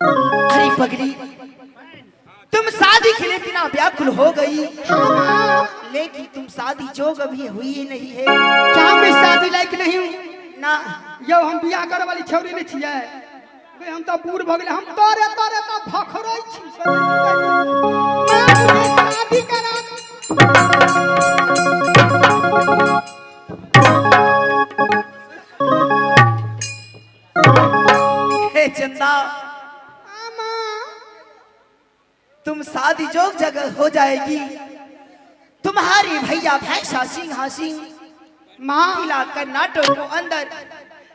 अरे पगली, तुम शादी के लिए इतना व्याकुल हो गई, लेकिन तुम शादी जोग अभी हुई ही नहीं है। क्या मैं शादी लायक नहीं हूँ ना? यो हम बियाह करे वाली छौरी नहीं छियै बे, हम तो बूढ़ भ गेले, हम तोरे तोरे तो भखरै छी। मैं शादी करा हे चंदा, तुम शादी जोग जगह हो जाएगी। तुम्हारी भैया भैंसा सिंह सिंह माँ किला कर्नाटक को अंदर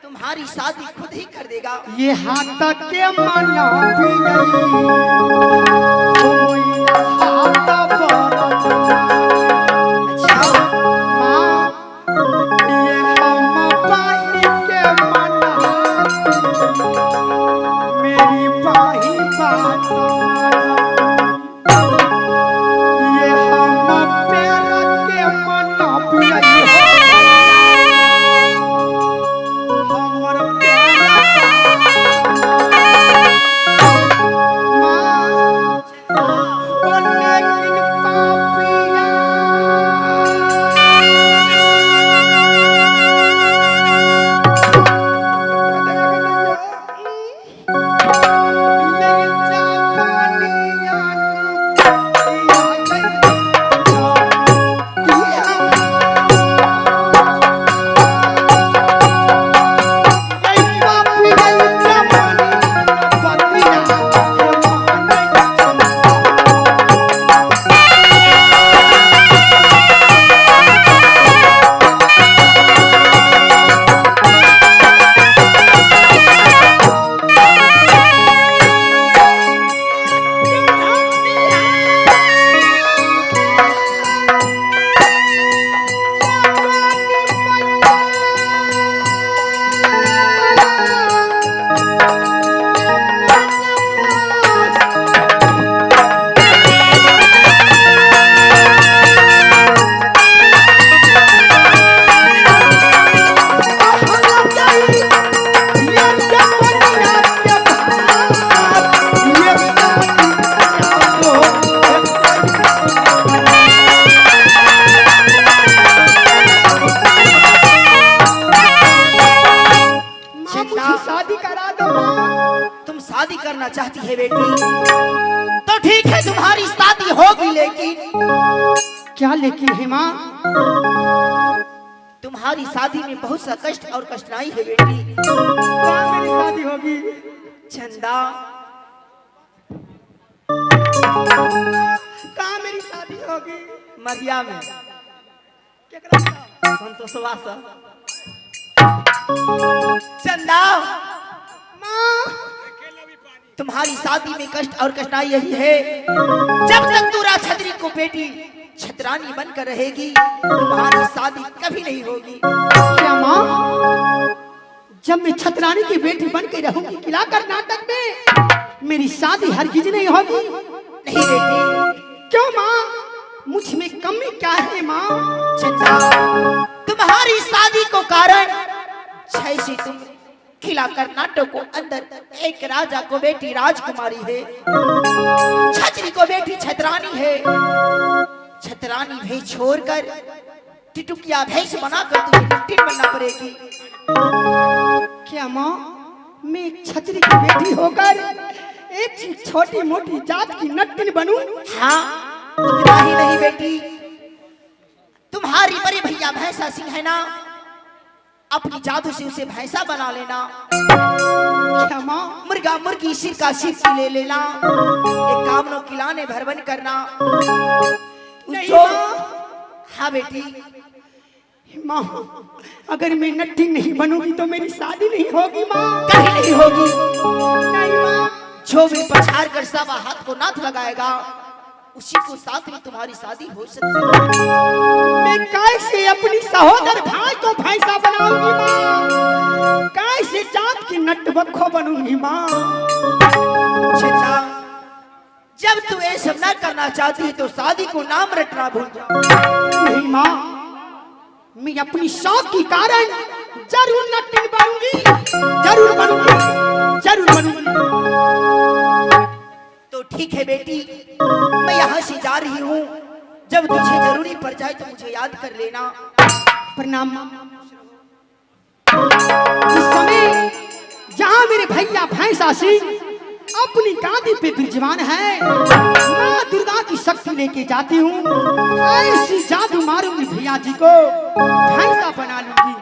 तुम्हारी शादी खुद ही कर देगा। ये हाथ तक के मना भी नहीं, हाथ पर अच्छा माँ, ये हम पाही के मना, मेरी पाही बात ये हम पैर के मना भी नहीं, हमर चाहती है बेटी, तो ठीक है तुम्हारी शादी होगी, लेकिन क्या लेकिन है माँ? तुम्हारी शादी में बहुत सा कष्ट और कठिनाई है बेटी। कहाँ मेरी शादी होगी? चंदा, कहाँ मेरी शादी होगी? मरिया में संतोषवा से। चंदा माँ, तुम्हारी शादी में कष्ट और कठिनाई यही है, जब तक तू राजछत्री को बेटी छतरानी बनकर रहेगी, तुम्हारी शादी कभी नहीं होगी। क्या माँ, जब मैं छतरानी की बेटी बनकर रहूंगी किला कर्नाटक में, मेरी शादी हरगिज नहीं होगी? नहीं बेटी। क्यों माँ, मुझ में कमी क्या है माँ? चंदा, तुम्हारी शादी को कारण जैसे तुम किला कर्नाटक को अंदर एक राजा को बेटी राजकुमारी है, छतरी को बेटी छतरानी है। छतरानी भेष छोड़कर टिटुकिया भेष बनाकर तुझे नट्टिन बनना पड़ेगी। क्या माँ, मैं एक छतरी की बेटी होकर एक छोटी मोटी जात की नट्टिन बनूं? हाँ, उतना ही नहीं बेटी, तुम्हारी बड़े भैया भैंसा सिंह है ना, अपनी जादू से उसे भैंसा बना लेना। क्या माँ? मुर्गा मुर्गी सिर का सिर ले लेना, एक कामनो किलाने भरवन करना। नहीं हाँ बेटी। माँ, अगर मैं नट्टी नहीं बनूंगी तो मेरी शादी नहीं होगी माँ। कहीं नहीं होगी। नहीं माँ। जो भी पछाड़ कर सवा हाथ को नाथ लगाएगा, उसी को साथ में तुम्हारी शादी हो सकती है। मैं कैसे अपनी सहोदर भाई को भैंसा बनाऊंगी माँ? कैसे जात की नटबख्खो बनूंगी माँ? छेता, जब तू ये सब न करना चाहती है तो शादी को नाम रटना भूल जा। नहीं माँ, मैं अपनी शौक के कारण जरूर नट्टी बनूंगी, जरूर बनूंगी, जरूर बनूंगी। ठीक है बेटी, मैं यहाँ से जा रही हूँ। जब तुझे जरूरी पड़ जाए तो मुझे याद कर लेना। प्रणाम। इस समय जहाँ मेरे भैया भैंसा सिंह अपनी गादी पे विराजमान है, माँ दुर्गा की शक्ति लेके जाती हूँ। ऐसी जादू मारूंगी भैया जी को, भैंसा बना लूंगी।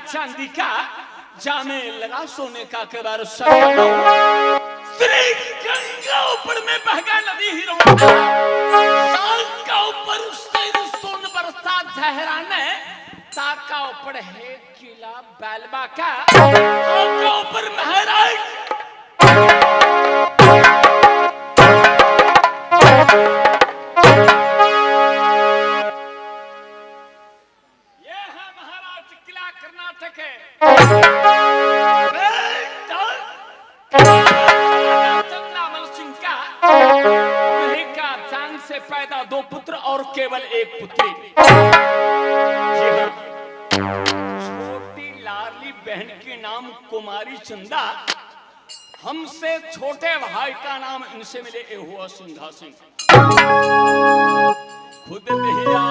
चांदी का जामे लगा सोने का केबार गंगा ऊपर में बहगा नदी हीरो का ऊपर सोन बरसा झहराने ताका ऊपर है किला बैलबा का ऊपर महराज से पैदा 2 पुत्र और केवल 1 पुत्री। छोटी लाडली बहन के नाम कुमारी चंदा, हमसे छोटे भाई का नाम इनसे मिले ए हुआ सिंघा सिंह। खुद भैया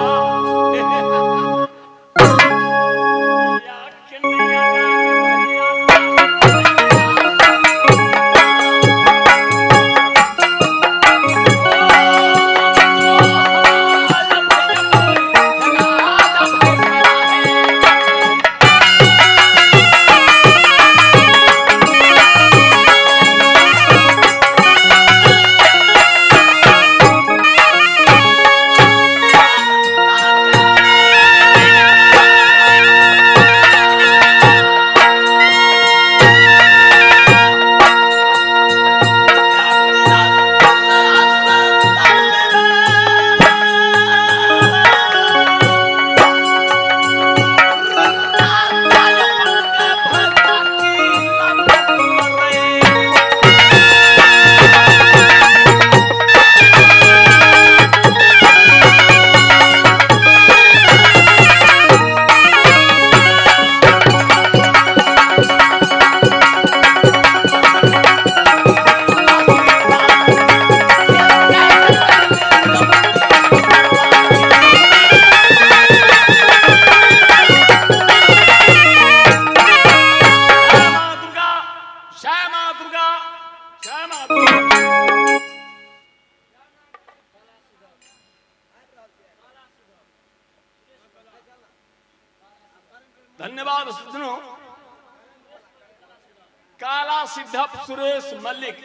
धन्यवाद सज्जनों। काला सिद्धप सुरेश मल्लिक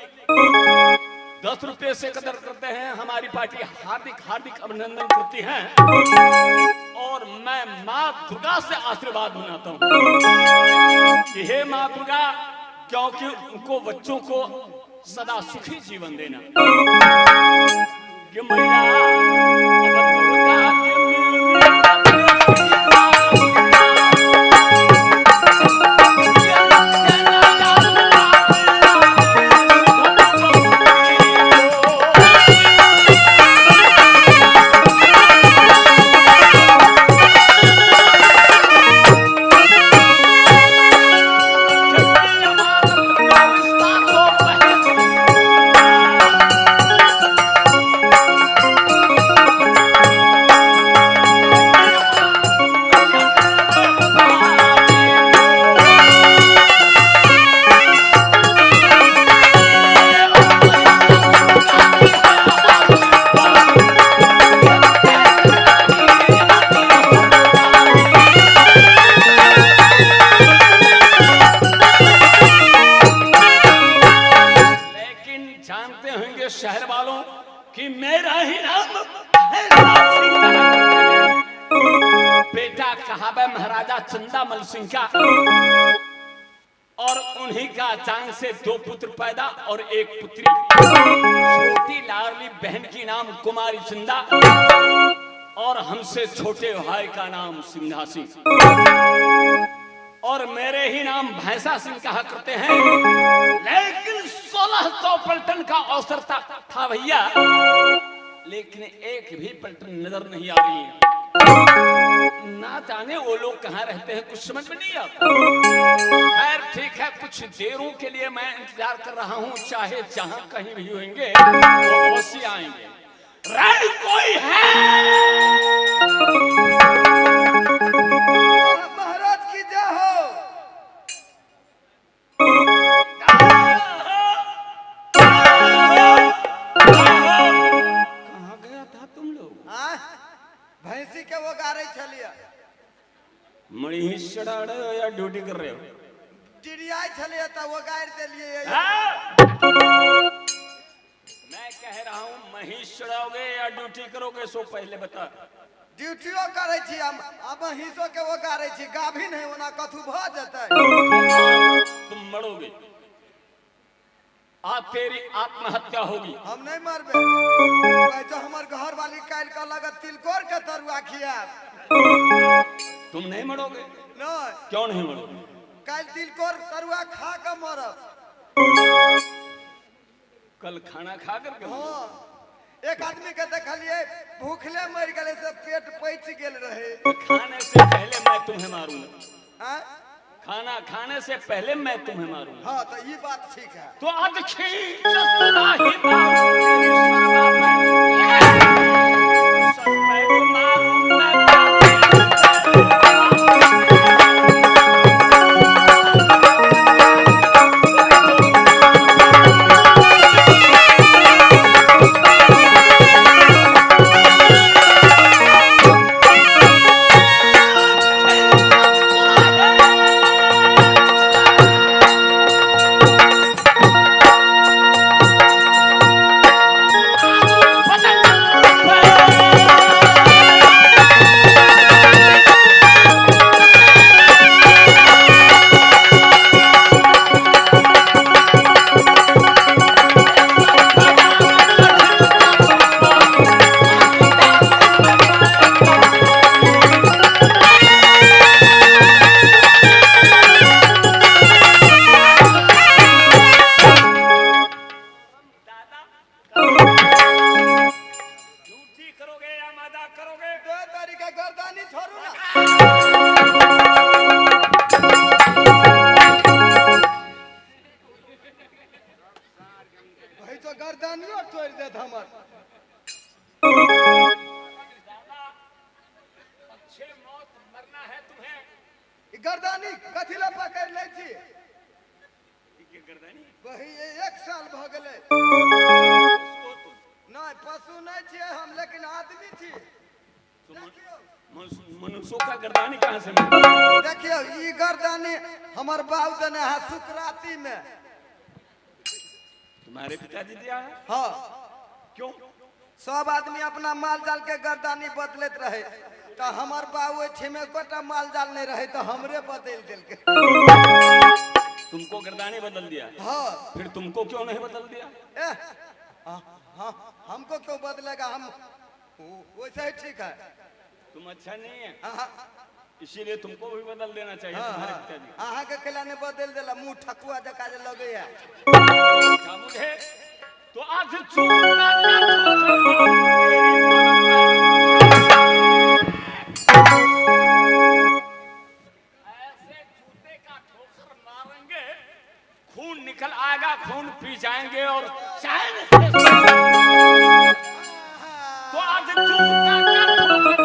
10 रुपए से कदर करते हैं। हमारी पार्टी हार्दिक हार्दिक अभिनंदन करती है और मैं माँ दुर्गा से आशीर्वाद मनाता हूँ कि हे माँ दुर्गा, क्योंकि उनको बच्चों को सदा सुखी जीवन देना। कि मैया अब दुर्गा के शहर वालों कि मेरा ही नाम बेटा कहावे महाराजा चंदामल सिंह का, और उन्हीं का चांग से 2 पुत्र पैदा और 1 पुत्री। छोटी लाडली बहन की नाम कुमारी चंदा और हमसे छोटे भाई का नाम सिंघा सिंह, और मेरे ही नाम भैंसा सिंह कहा करते हैं। लेकिन 1600 पलटन का अवसर था भैया, लेकिन एक भी पलटन नजर नहीं आ रही है। ना जाने वो लोग कहाँ रहते हैं, कुछ समझ में नहीं आता। खैर ठीक है, कुछ देरों के लिए मैं इंतजार कर रहा हूँ, चाहे जहां कहीं भी होंगे वो अवश्य आएंगे। राय कोई है? महाराज की जय हो। कहाँ गया था तुम लोग? भैंसी के वो गारे छलिया मणिश्वरा या ड्यूटी कर रहे हो? चिड़िया छलिया था वो गार दे लिए। मैं कह रहा हूँ महेश्वरोगे या ड्यूटी करोगे, सो पहले बता। ड्यूटियो करे छी हम, अब हिस्सों के वो गारे छी, गाभी नहीं होना कथु भ जतै। तुम मरोगे, आज तेरी आत्महत्या होगी। हम नहीं मरबे, जो हमर घर वाली काल का लगत तिलकोर के तरुआ खिया। तुम नहीं मरोगे? नहीं। क्यों नहीं मरोगे? काल तिलकोर तरुआ खा के मरब। कल खाना खा करके? हाँ, एक आदमी के देखलिए भूखले मर गए से पेट पैच गेल रहे। खाने से पहले मैं तुम्हें मारूंगा। हाँ? खाना खाने से पहले मैं तुम्हें मारूंगा। हाँ तो ये बात ठीक है। तो आज खींच सदा ही मारूंगा, सच में तो मारूंगा। गर्दनियो तोड़ देत हमर। अच्छे मौत मरना है तुम्हें। गर्दनी कथी ला पकड़ ले छी? गर्दनी वही 1 साल भ गेले। नहीं पशु नहीं छी हम, लेकिन आदमी छी। मनुष्यों का गर्दनी कहाँ से मिले? देखियो ई गर्दानी हमार बाबू देने है सुकराती में। तुम्हारे पिताजी दिया है? हाँ, क्यों? सब आदमी अपना माल जाल के गर्दानी बदलत रहे, तो हमार बाबू में कोटा माल जाल नहीं रहे तो हमरे बदल दिल के। तुमको गर्दानी बदल दिया? हाँ। फिर तुमको क्यों नहीं बदल दिया? हाँ, हमको क्यों बदलेगा, हम वैसे ही ठीक है। तुम अच्छा नहीं है, हाँ, इसीलिए तुमको भी बदल देना चाहिए। तुम्हारे पिताजी अहाँ के खिलाने बदल दिला, मुंह ठकुआ जका जे लगे है। क्या मुझे तो आज चूड़ा ऐसे जूते का ठोकर मारेंगे, खून निकल आएगा, खून पी जाएंगे और चैन से तो आज जूता का ठोकर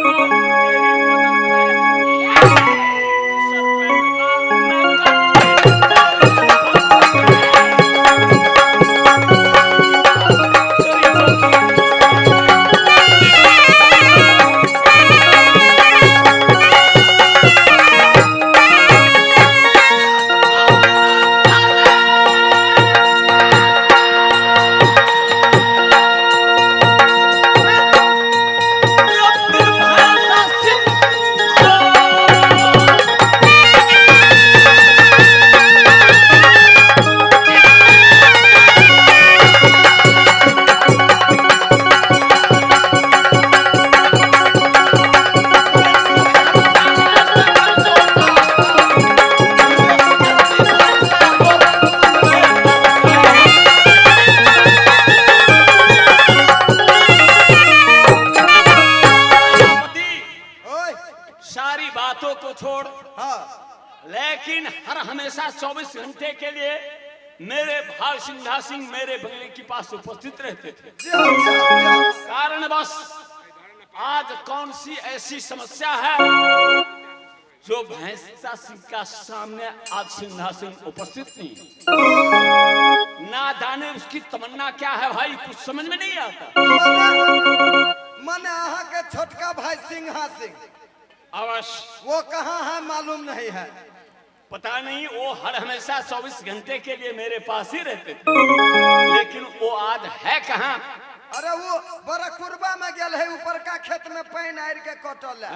छोड़। हाँ, लेकिन हर हमेशा 24 घंटे के लिए मेरे भाई सिंघा सिंह मेरे बंगले के पास उपस्थित रहते थे। कारण बस आज कौन सी ऐसी समस्या है जो भैंसा सिंह का सामने आज सिंघा सिंह उपस्थित नहीं, ना जाने उसकी तमन्ना क्या है भाई, कुछ समझ में नहीं आता। मन अहाँ के छोटका भाई सिंघा सिंह अवश्य वो कहाँ है मालूम नहीं है। पता नहीं, वो हर हमेशा 24 घंटे के लिए मेरे पास ही रहते थे, लेकिन वो आज है कहाँ? अरे वो बड़ा कुरबा में गया है, ऊपर का खेत में पानी आर के कटल है।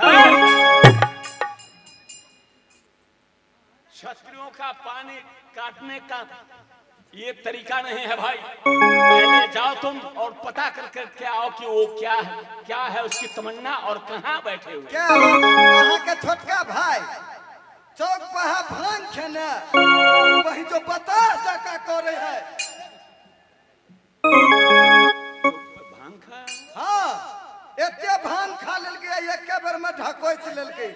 क्षत्रियों का पानी काटने का ये तरीका नहीं है भाई। पहले जाओ तुम और पता करके आओ कि वो क्या है उसकी तमन्ना और कहाँ बैठे हुए। क्या अहाँ के छोटका भाई चौक पर भांग खेने वही जो बता जका करे है। भांग खा? हाँ, एते भांग खा लेल के एक बार में ढकोच लेल के।